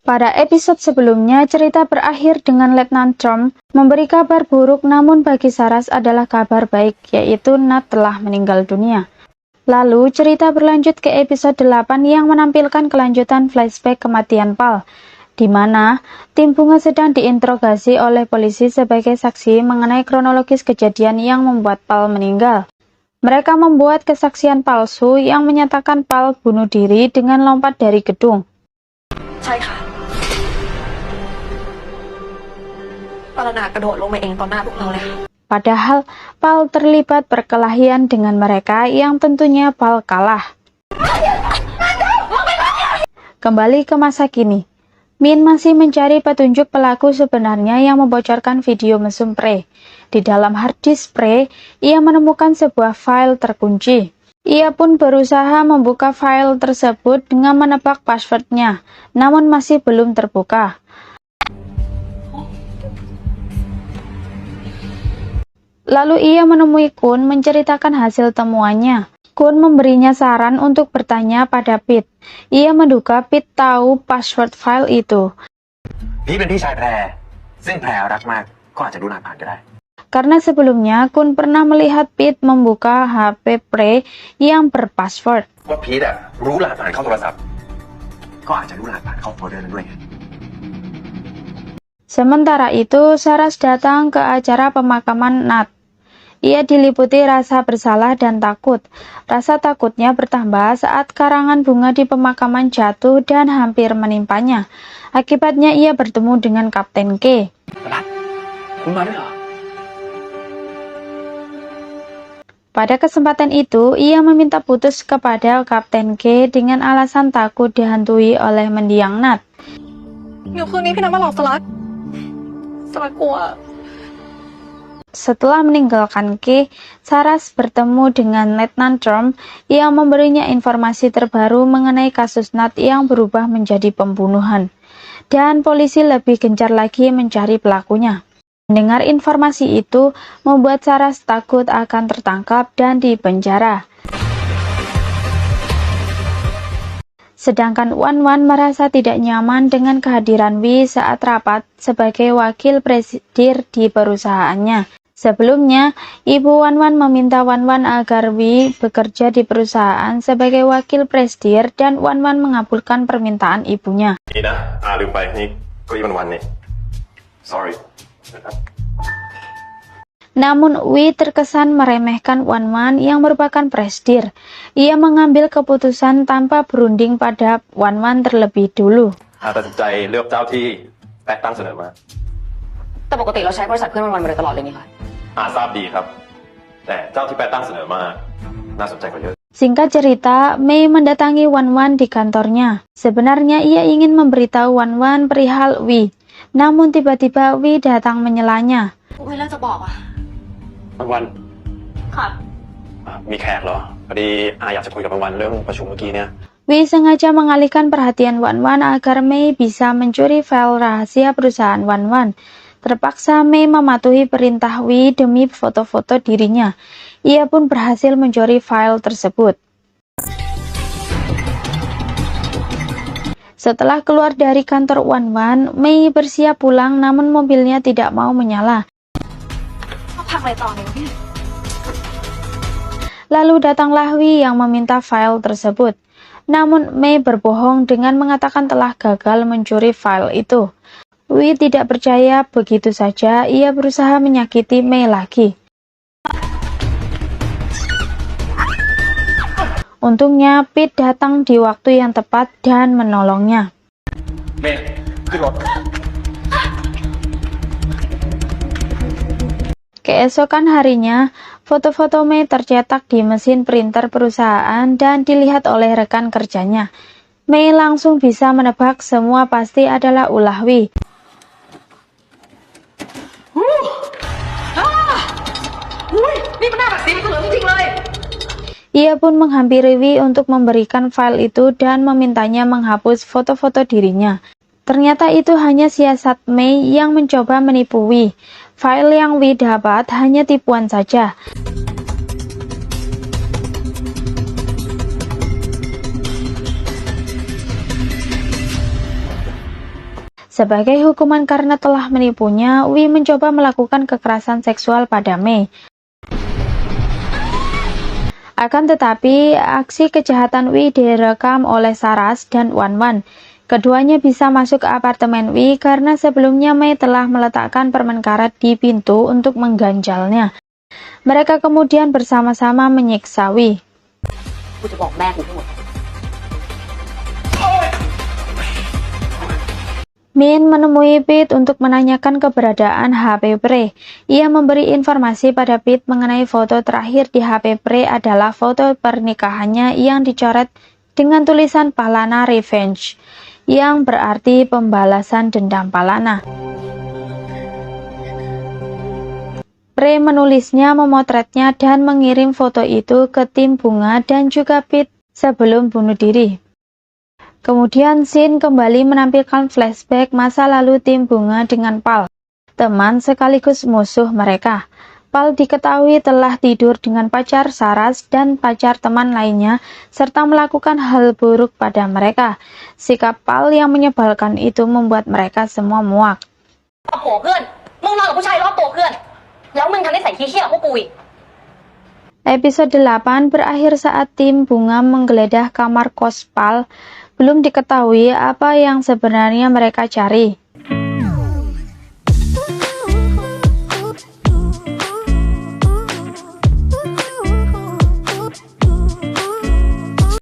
Pada episode sebelumnya, cerita berakhir dengan Letnan Trump memberi kabar buruk, namun bagi Saras adalah kabar baik, yaitu Nat telah meninggal dunia. Lalu, cerita berlanjut ke episode 8 yang menampilkan kelanjutan flashback kematian Pal, di mana tim Bunga sedang diinterogasi oleh polisi sebagai saksi mengenai kronologis kejadian yang membuat Pal meninggal. Mereka membuat kesaksian palsu yang menyatakan Pal bunuh diri dengan lompat dari gedung. Padahal Pal terlibat perkelahian dengan mereka yang tentunya Pal kalah. Kembali ke masa kini, Min masih mencari petunjuk pelaku sebenarnya yang membocorkan video mesum Prey. Di dalam harddisk Prey, ia menemukan sebuah file terkunci. Ia pun berusaha membuka file tersebut dengan menebak passwordnya, namun masih belum terbuka. Lalu ia menemui Kun menceritakan hasil temuannya. Kun memberinya saran untuk bertanya pada Pete. Ia menduga Pete tahu password file itu. Karena sebelumnya Kun pernah melihat Pete membuka HP Prey yang berpassword. Sementara itu, Saras datang ke acara pemakaman Nat. Ia diliputi rasa bersalah dan takut. Rasa takutnya bertambah saat karangan bunga di pemakaman jatuh dan hampir menimpanya. Akibatnya ia bertemu dengan Kapten K. Pada kesempatan itu, ia meminta putus kepada Kapten K dengan alasan takut dihantui oleh mendiang Nat. Setelah meninggalkan K, Saras bertemu dengan Letnan Trump yang memberinya informasi terbaru mengenai kasus Nat yang berubah menjadi pembunuhan. Dan polisi lebih gencar lagi mencari pelakunya. Mendengar informasi itu membuat Saras takut akan tertangkap dan dipenjara. Sedangkan Wan merasa tidak nyaman dengan kehadiran Wi saat rapat sebagai wakil presidir di perusahaannya. Sebelumnya, Ibu Wan meminta Wan agar Wi bekerja di perusahaan sebagai wakil presidir dan Wan mengabulkan permintaan ibunya. Sorry. Namun Wi terkesan meremehkan Wan yang merupakan presidir. Ia mengambil keputusan tanpa berunding pada Wan terlebih dulu. แต่ปกติเราใช้บริษัทเพื่อนวันๆมาโดยตลอดเลยนี่ค่ะ ทราบดีครับแต่เจ้าที่แปะตั้งเสนอมาน่าสนใจกว่าเยอะ Singkat cerita, Mei mendatangi Wan di kantornya. Sebenarnya ia ingin memberitahu Wan perihal Wi. Namun tiba-tiba Wi datang menyelanya. ไม่เลิกจะบอกอ่ะ วัน ค่ะ มีแขกเหรอพอดีอยากจะคุยกับวันเรื่องประชุมเมื่อกี้เนี่ย Wi sengaja mengalihkan perhatian Wan agar Mei bisa mencuri file rahasia perusahaan Wan. Terpaksa Mei mematuhi perintah Wi demi foto-foto dirinya. Ia pun berhasil mencuri file tersebut. Setelah keluar dari kantor Wan, Mei bersiap pulang namun mobilnya tidak mau menyala. Lalu datanglah Wi yang meminta file tersebut. Namun Mei berbohong dengan mengatakan telah gagal mencuri file itu. Wi tidak percaya, begitu saja ia berusaha menyakiti Mei lagi. Untungnya Pete datang di waktu yang tepat dan menolongnya. Keesokan harinya, foto-foto Mei tercetak di mesin printer perusahaan dan dilihat oleh rekan kerjanya. Mei langsung bisa menebak semua pasti adalah ulah Wi. Ia pun menghampiri Wi untuk memberikan file itu dan memintanya menghapus foto-foto dirinya. Ternyata itu hanya siasat Mei yang mencoba menipu Wi. File yang Wi dapat hanya tipuan saja. Sebagai hukuman karena telah menipunya, Wi mencoba melakukan kekerasan seksual pada Mei. Akan tetapi, aksi kejahatan Wi direkam oleh Saras dan Wan. Keduanya bisa masuk ke apartemen Wi karena sebelumnya Mei telah meletakkan permen karet di pintu untuk mengganjalnya. Mereka kemudian bersama-sama menyiksa Wi. กูจะบอกแม่กูให้หมด Min menemui Pete untuk menanyakan keberadaan HP Pre. Ia memberi informasi pada Pete mengenai foto terakhir di HP Pre adalah foto pernikahannya yang dicoret dengan tulisan Palana Revenge, yang berarti pembalasan dendam Palana. Pre menulisnya, memotretnya, dan mengirim foto itu ke tim Bunga dan juga Pete sebelum bunuh diri. Kemudian Shin kembali menampilkan flashback masa lalu tim Bunga dengan Pal, teman sekaligus musuh mereka. Pal diketahui telah tidur dengan pacar Saras dan pacar teman lainnya, serta melakukan hal buruk pada mereka. Sikap Pal yang menyebalkan itu membuat mereka semua muak. เอาผัวเพื่อนมึงนอนกับผู้ชายรอบตัวเพื่อนแล้วมึงทำนิสัยขี้เหี้ยกับพวกกูอีก Episode 8 berakhir saat tim Bunga menggeledah kamar kos Pal. Belum diketahui apa yang sebenarnya mereka cari.